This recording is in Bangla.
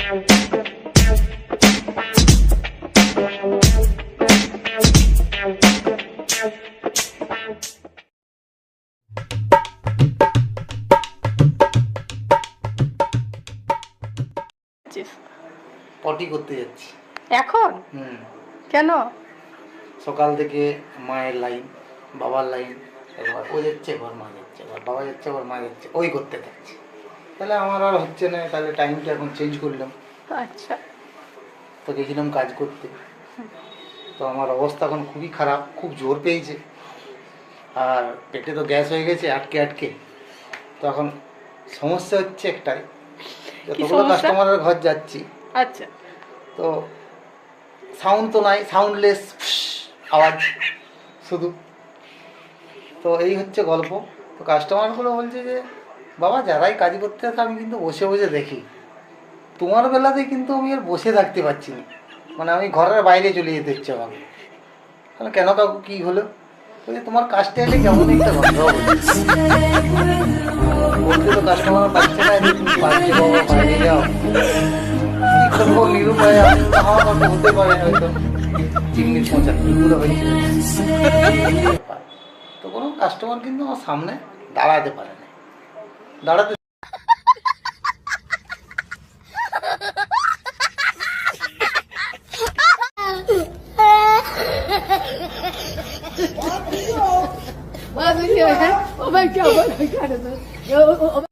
পটি করতে যাচ্ছি এখন। কেন? সকাল থেকে মায়ের লাইন, বাবার লাইন, একবার ও যাচ্ছে, একবার মা যাচ্ছে, একবার বাবা যাচ্ছে, একবার মা যাচ্ছে, ওই করতে থাকছে। তাহলে আমার আর হচ্ছে না, তাহলে টাইমটা এখন চেঞ্জ করলাম। আচ্ছা। তো গেছিলাম কাজ করতে। তো আমার অবস্থা এখন খুবই খারাপ, খুব জোর পেয়েছে, আর পেটে তো গ্যাস হয়ে গেছে আটকে আটকে। তো এখন সমস্যা হচ্ছে একটাই, যতগুলো কাস্টমারের ঘর যাচ্ছি, আচ্ছা, তো সাউন্ড তো নাই, সাউন্ডলেস আওয়াজ শুধু। তো এই হচ্ছে গল্প। তো কাস্টমারগুলো বলছে যে বাবা যারাই কাজ করতে থাকে আমি কিন্তু বসে বসে দেখি, তোমার বেলাতে কিন্তু আমি আর বসে থাকতে পারছি না, মানে আমি ঘরের বাইরে চলে যেতে হচ্ছে আমাকে। তাহলে কেন কাকু কী হলো? বলছে তোমার কাজটা এলে কেমন একটা গন্ধ বলতে, তো কাস্টমার পাচ্ছে না, তুমি পাচ্ছে বাবা বাইরে যাও। কী করবো নিরুপায়, আমার মতো হতে পারে হয়তো চিংড়ি পৌঁছা এগুলো হয়েছে। তো কোনো কাস্টমার কিন্তু আমার সামনে দাঁড়াতে পারে না, দাঁড়াতে Oh my God!